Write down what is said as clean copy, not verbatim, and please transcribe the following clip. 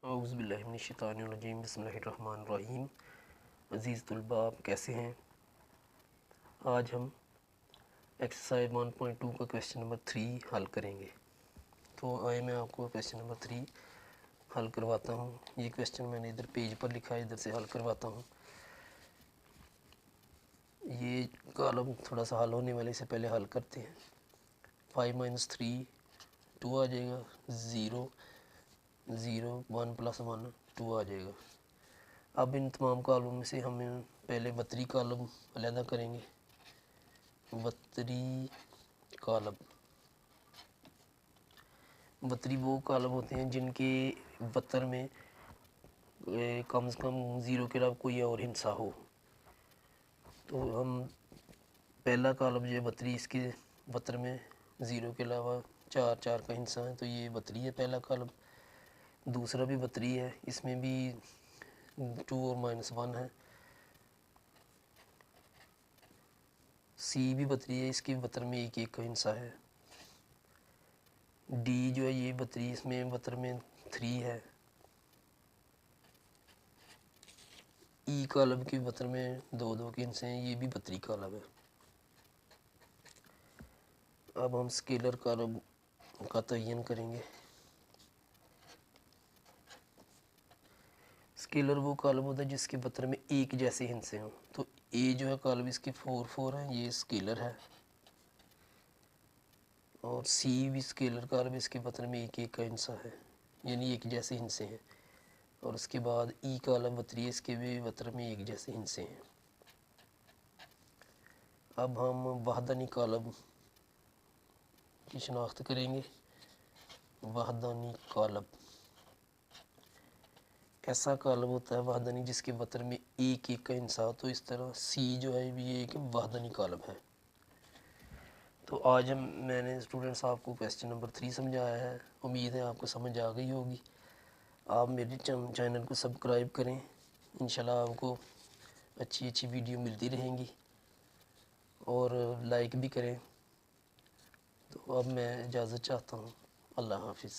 اعوذ باللہ من الشیطان الرجیم، بسم اللہ الرحمن الرحیم۔ عزیز طلباء، آپ کیسے ہیں؟ آج ہم ایکسرسائز 1.2 کا کویسچن نمبر 3 حل کریں گے۔ تو آئے میں آپ کو کویسچن نمبر 3 حل کرواتا ہوں۔ یہ کویسچن میں نے ادھر پیج پر لکھا ہے، ادھر سے حل کرواتا ہوں۔ یہ کالم تھوڑا سا حل ہونے والے سے پہلے حل کرتے ہیں۔ 5 - 3 2 آ جائے گا، 0 0 1 + 1 2 آ جائے گا۔ اب ان تمام کالموں میں سے ہم پہلے بطری کالم علیحدہ کریں گے۔ بطری کالم، بطری وہ کالم ہوتے ہیں جن کے بطر میں کم از کم 0 کے علاوہ کوئی اور ہندسہ ہو۔ تو ہم پہلا کالم جو ہے بطری، اس کے بطر میں 0 کے علاوہ 4 کا ہندسہ ہے، تو یہ بطری ہے پہلا کالم۔ دوسرا بھی بطری ہے، اس میں بھی 2 اور -1 ہے۔ سی بھی بطری ہے، اس کے بطر میں 1 کا ہندسہ ہے۔ ڈی جو ہے یہ بطری، اس میں بطر میں 3 ہے۔ ای کالم کے بطر میں 2 کے ہندسے ہیں، یہ بھی بطری کالم ہے۔ اب ہم اسکیلر کالم کا تعین کریں گے۔ اسکیلر وہ کالم ہوتا ہے جس کے بطر میں 1 جیسے ہندسے ہوں۔ تو اے جو ہے کالم، اس کے 4 ہیں، یہ اسکیلر ہے۔ اور سی بھی اسکیلر کالم، اس کے بطر میں 1 کا ہندسہ ہے، یعنی 1 جیسے ہندسے ہیں۔ اور اس کے بعد ای کالم بطری ہے، اس کے بھی بطر میں 1 جیسے ہندسے ہیں۔ اب ہم وحدانی کالم کی شناخت کریں گے۔ وحدانی کالم ایسا کالم ہوتا ہے وحدانی جس کے بطر میں 1 کا ہندسہ ہو۔ تو اس طرح سی جو ہے یہ ایک وحدانی کالم ہے۔ تو آج میں نے اسٹوڈنٹس آپ کو کویسچن نمبر 3 سمجھایا ہے۔ امید ہے آپ کو سمجھ آ گئی ہوگی۔ آپ میرے چینل کو سبسکرائب کریں، انشاءاللہ آپ کو اچھی ویڈیو ملتی رہیں گی، اور لائک بھی کریں۔ تو اب میں اجازت چاہتا ہوں، اللہ حافظ۔